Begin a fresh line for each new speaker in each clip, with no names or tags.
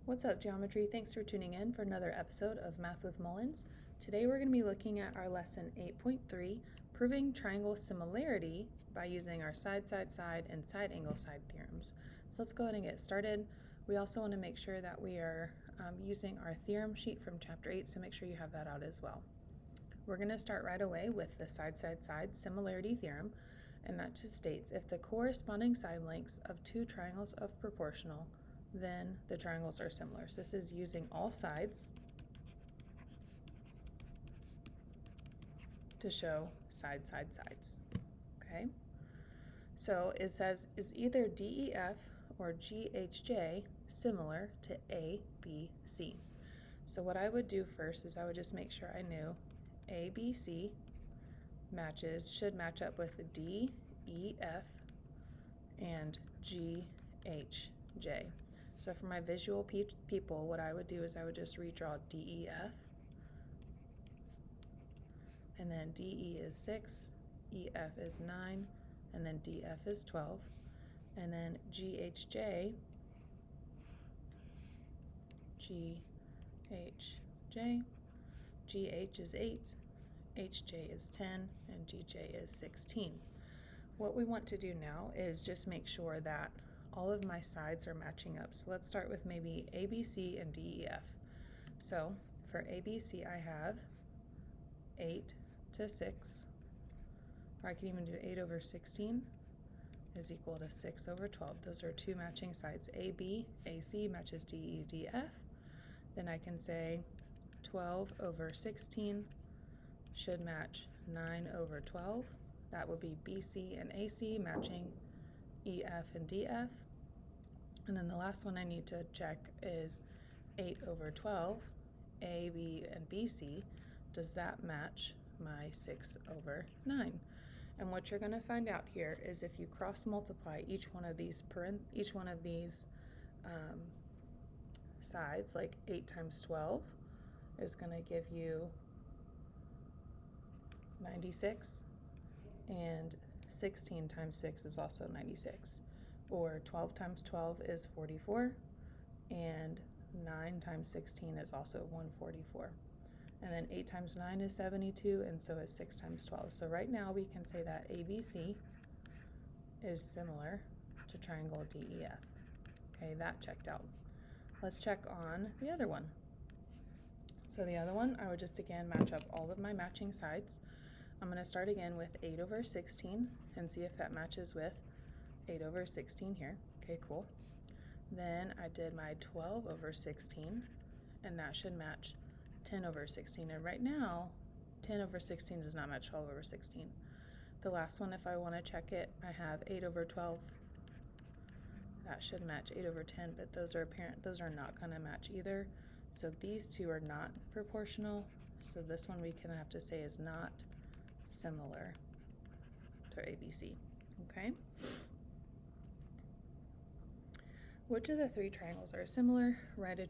What's up, geometry? Thanks for tuning in for another episode of Math with Mullins. Today we're going to be looking at our lesson 8.3, proving triangle similarity by using our side, and side angle side theorems. So let's go ahead and get started. We also want to make sure that we are using our theorem sheet from chapter 8, so make sure you have that out as well. We're going to start right away with the side similarity theorem, and that just states if the corresponding side lengths of two triangles are proportional, then the triangles are similar. So this is using all sides to show sides. Okay? So it says, is either DEF or GHJ similar to ABC? So what I would do first is I would just make sure I knew ABC should match up with DEF and GHJ. So for my visual people, what I would do is I would just redraw DEF, and then DE is 6, EF is 9, and then DF is 12, and then GH GH is 8, HJ is 10, and GJ is 16. What we want to do now is just make sure that all of my sides are matching up. So let's start with maybe ABC and DEF. So for ABC, I have 8 to 6, or I can even do 8 over 16 is equal to 6 over 12. Those are two matching sides. AC matches DEF. Then I can say 12 over 16 should match 9 over 12. That would be BC and AC matching EF and DF. And then the last one I need to check is 8 over 12, AB and BC. Does that match my 6 over 9? And what you're going to find out here is if you cross multiply each one of these sides, like 8 times 12 is going to give you 96, and 16 times 6 is also 96, or 12 times 12 is 44, and 9 times 16 is also 144. And then 8 times 9 is 72, and so is 6 times 12. So right now we can say that ABC is similar to triangle DEF. Okay, that checked out. Let's check on the other one. So the other one, I would just again match up all of my matching sides. I'm going to start again with 8 over 16 and see if that matches with 8 over 16 here. Okay, cool. Then I did my 12 over 16, and that should match 10 over 16. And right now, 10 over 16 does not match 12 over 16. The last one, if I want to check it, I have 8 over 12. That should match 8 over 10, but those are not going to match either. So these two are not proportional. So this one we can have to say is not similar to ABC. Okay? Which of the three triangles are similar? Write a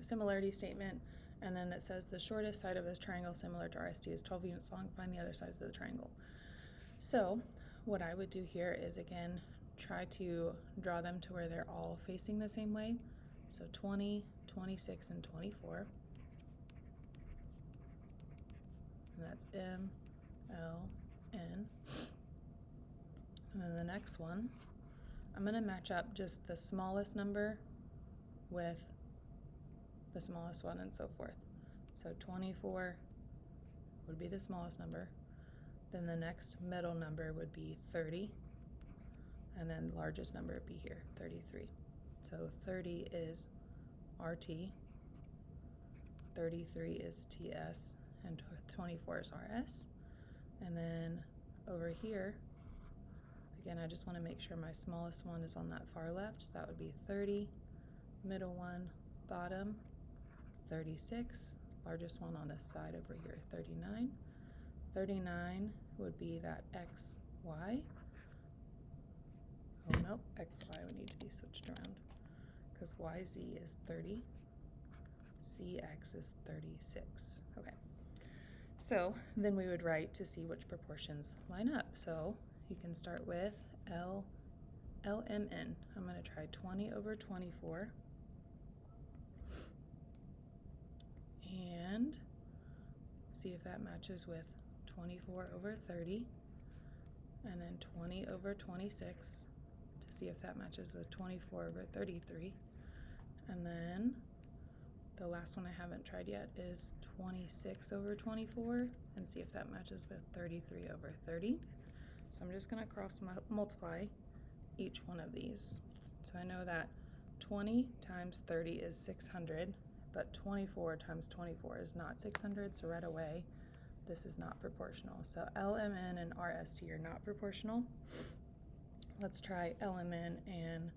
similarity statement, and then that says the shortest side of a triangle similar to RST is 12 units long. Find the other sides of the triangle. So what I would do here is, again, try to draw them to where they're all facing the same way. So 20, 26, and 24. And that's M, L, N. And then the next one, I'm going to match up just the smallest number with the smallest one and so forth. So 24 would be the smallest number. Then the next middle number would be 30. And then the largest number would be here, 33. So 30 is RT, 33 is TS, and 24 is RS. And then over here, again, I just want to make sure my smallest one is on that far left. So that would be 30, middle one, bottom, 36, largest one on this side over here, 39. 39 would be that XY. Oh, nope, XY would need to be switched around because YZ is 30, CX is 36. Okay, so then we would write to see which proportions line up. So you can start with LMN. I'm going to try 20 over 24 and see if that matches with 24 over 30, and then 20 over 26 to see if that matches with 24 over 33, and then the last one I haven't tried yet is 26 over 24 and see if that matches with 33 over 30. So I'm just going to cross multiply each one of these. So I know that 20 times 30 is 600, but 24 times 24 is not 600, so right away this is not proportional. So LMN and RST are not proportional. Let's try LMN and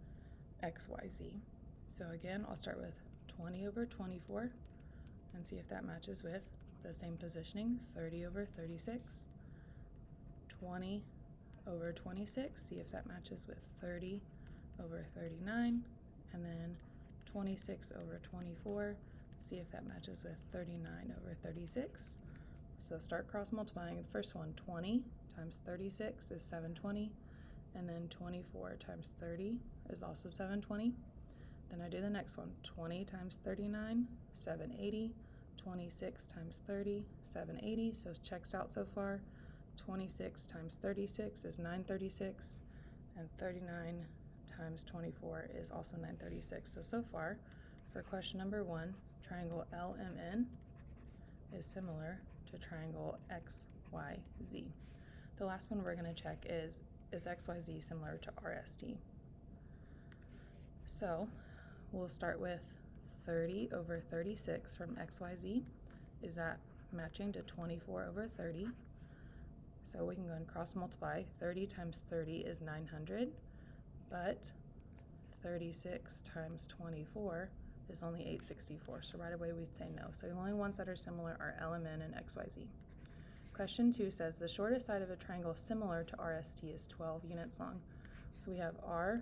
XYZ. So again, I'll start with 20 over 24 and see if that matches with the same positioning, 30 over 36, 20 over 26, see if that matches with 30 over 39, and then 26 over 24, see if that matches with 39 over 36. So start cross multiplying. The first one, 20 times 36 is 720, and then 24 times 30 is also 720. Then I do the next one, 20 times 39, 780, 26 times 30, 780, so it checks out so far. 26 times 36 is 936, and 39 times 24 is also 936. So far, for question number 1, triangle LMN is similar to triangle XYZ. The last one we're going to check is XYZ similar to RST? So we'll start with 30 over 36 from XYZ. Is that matching to 24 over 30? So we can go and cross multiply. 30 times 30 is 900, but 36 times 24 is only 864. So right away we'd say no. So the only ones that are similar are LMN and XYZ. Question 2 says the shortest side of a triangle similar to RST is 12 units long. So we have RST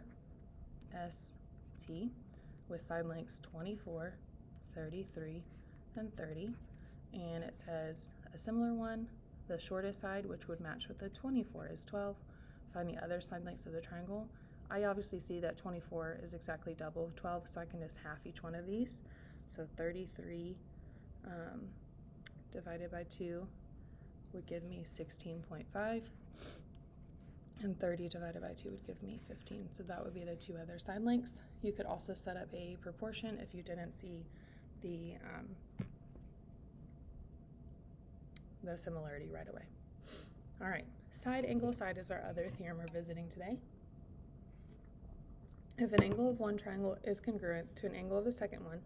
with side lengths 24, 33, and 30. And it says a similar one, the shortest side, which would match with the 24, is 12. Find the other side lengths of the triangle. I obviously see that 24 is exactly double of 12, so I can just half each one of these. So 33 divided by 2 would give me 16.5, and 30 divided by 2 would give me 15. So that would be the two other side lengths. You could also set up a proportion if you didn't see the similarity right away. All right, side angle side is our other theorem we're visiting today. If an angle of one triangle is congruent to an angle of the second one,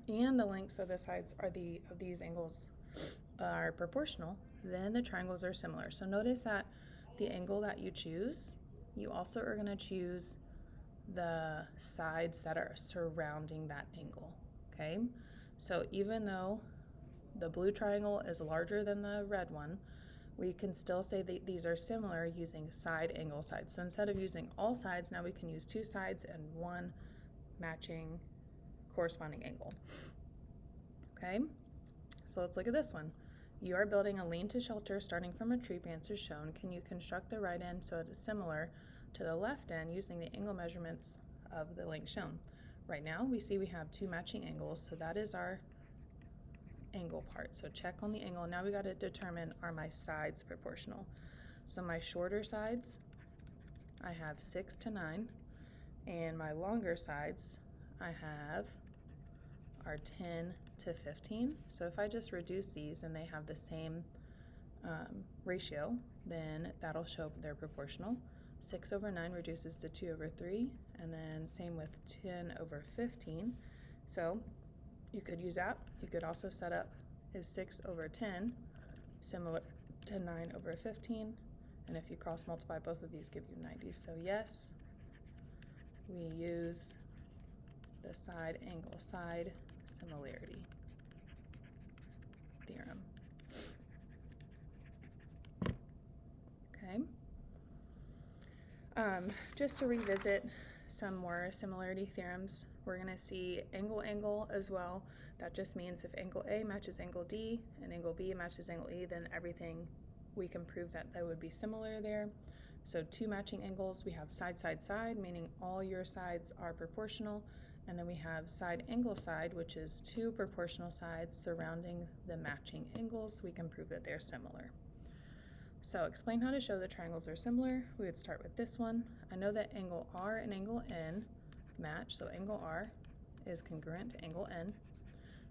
and the lengths of the sides of these angles are proportional, then the triangles are similar. So notice that the angle that you choose, you also are going to choose the sides that are surrounding that angle, okay? So even though the blue triangle is larger than the red one, we can still say that these are similar using side angle sides. So instead of using all sides, now we can use two sides and one matching corresponding angle. Okay, so let's look at this one. You are building a lean-to shelter starting from a tree branch as shown. Can you construct the right end so it is similar to the left end using the angle measurements of the length shown? Right now we see we have two matching angles, so that is our angle part. So check on the angle. Now we got to determine, are my sides proportional? So my shorter sides, I have 6 to 9, and my longer sides I have are 10 to 15. So if I just reduce these and they have the same ratio, then that'll show up they're proportional. 6 over 9 reduces to 2 over 3, and then same with 10 over 15. So you could use that. You could also set up is 6 over 10, similar to 9 over 15, and if you cross multiply both of these give you 90. So yes, we use the side angle side similarity theorem. Okay. Just to revisit some more similarity theorems, we're going to see angle as well. That just means if angle A matches angle D and angle B matches angle E, then everything, we can prove that they would be similar there. So two matching angles, we have side, meaning all your sides are proportional, And then we have side angle side, which is two proportional sides surrounding the matching angles. We can prove that they're similar. So explain how to show that triangles are similar. We would start with this one. I know that angle R and angle N match, so angle R is congruent to angle N.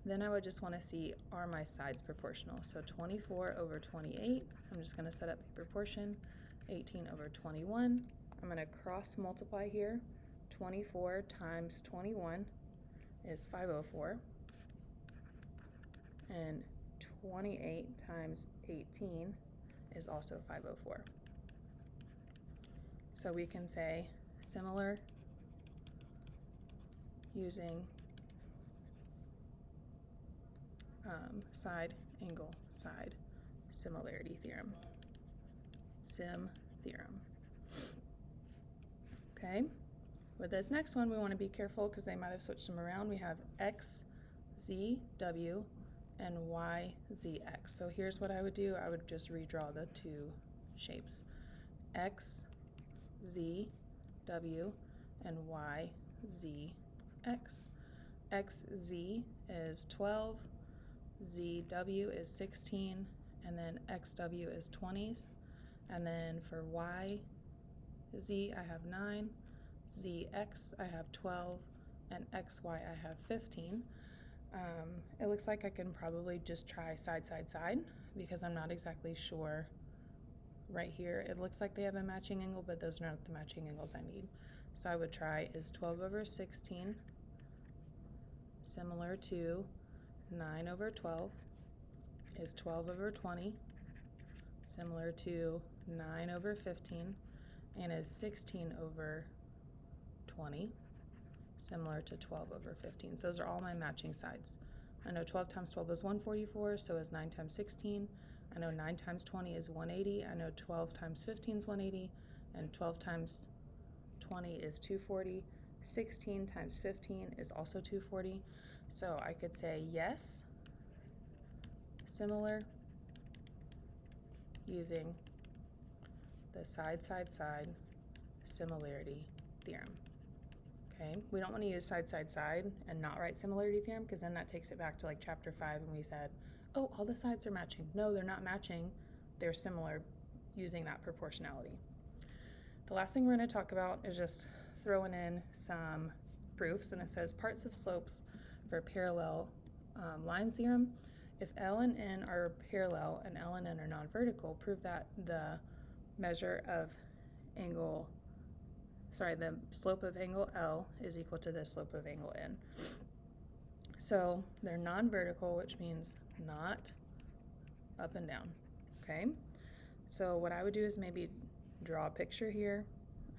Then I would just want to see, are my sides proportional? So 24 over 28, I'm just going to set up a proportion, 18 over 21. I'm going to cross multiply here. 24 times 21 is 504, and 28 times 18 is also 504. So we can say similar using side angle side similarity theorem. Sim theorem. Okay. With this next one, we want to be careful because they might have switched them around. We have x, z, w, and y, z, x. So here's what I would do. I would just redraw the two shapes. X, z, w, and y, z, x. X, z is 12, z, w is 16, and then x, w is 20s. And then for y, z, I have 9. ZX, I have 12, and XY, I have 15. It looks like I can probably just try side, side, side, because I'm not exactly sure right here. It looks like they have a matching angle, but those are not the matching angles I need. So I would try, is 12 over 16 similar to 9 over 12? Is 12 over 20 similar to 9 over 15? And is 16 over 20 similar to 12 over 15? So those are all my matching sides. I know 12 times 12 is 144, so is 9 times 16. I know 9 times 20 is 180. I know 12 times 15 is 180, and 12 times 20 is 240. 16 times 15 is also 240. So I could say yes, similar, using the side, side, side similarity theorem. Okay, we don't want to use side, side, side and not write similarity theorem, because then that takes it back to like chapter 5 and we said, oh, all the sides are matching. No, they're not matching. They're similar using that proportionality. The last thing we're going to talk about is just throwing in some proofs, and it says parts of slopes for parallel lines theorem. If L and N are parallel and L and N are non-vertical, prove that the measure of angle, the slope of angle L is equal to the slope of angle N. So they're non-vertical, which means not up and down, okay? So what I would do is maybe draw a picture here.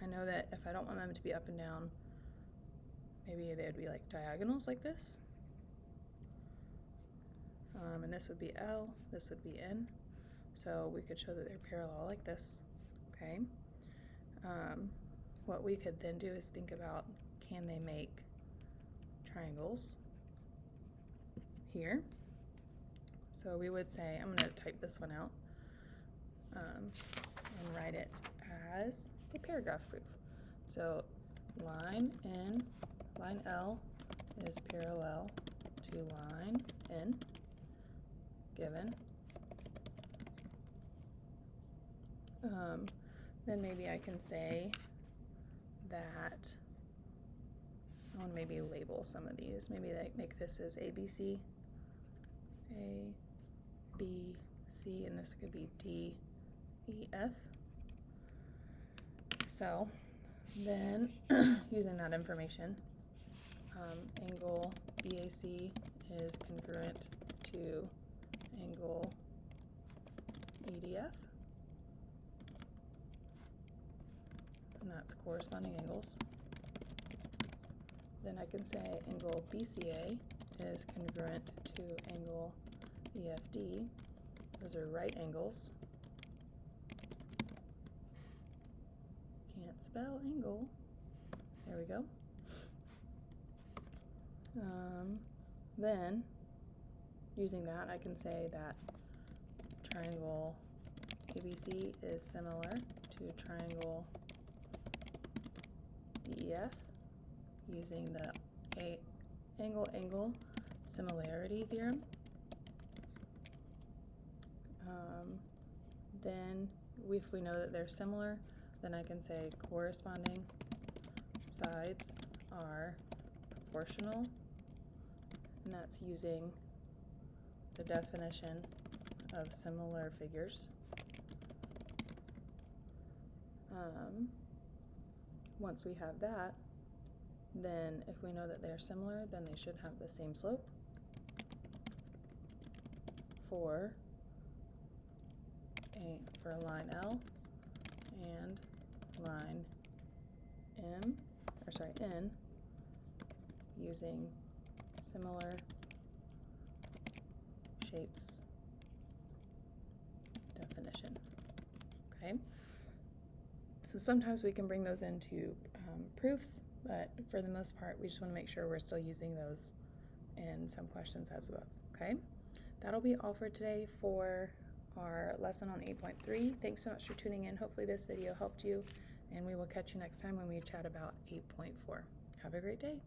I know that if I don't want them to be up and down, maybe they would be like diagonals like this. And this would be L, this would be N. So we could show that they're parallel like this, okay? What we could then do is think about, can they make triangles here? So we would say, I'm going to type this one out and write it as a paragraph proof. So line L is parallel to line N, given. Then maybe I can say that I want to maybe label some of these. Maybe like make this as ABC, A, B, C, and this could be D, E, F. So then using that information, angle BAC is congruent to angle EDF, and that's corresponding angles. Then I can say angle BCA is congruent to angle EFD. Those are right angles. Can't spell angle. There we go. Then, using that, I can say that triangle ABC is similar to triangle DEF, using the a angle-angle similarity theorem. Then if we know that they're similar, then I can say corresponding sides are proportional, and that's using the definition of similar figures. Once we have that, then if we know that they're similar, then they should have the same slope for a line L and line N, using similar shapes definition. Okay, so sometimes we can bring those into proofs, but for the most part, we just want to make sure we're still using those in some questions as above. Okay, that'll be all for today for our lesson on 8.3. Thanks so much for tuning in. Hopefully this video helped you, and we will catch you next time when we chat about 8.4. Have a great day.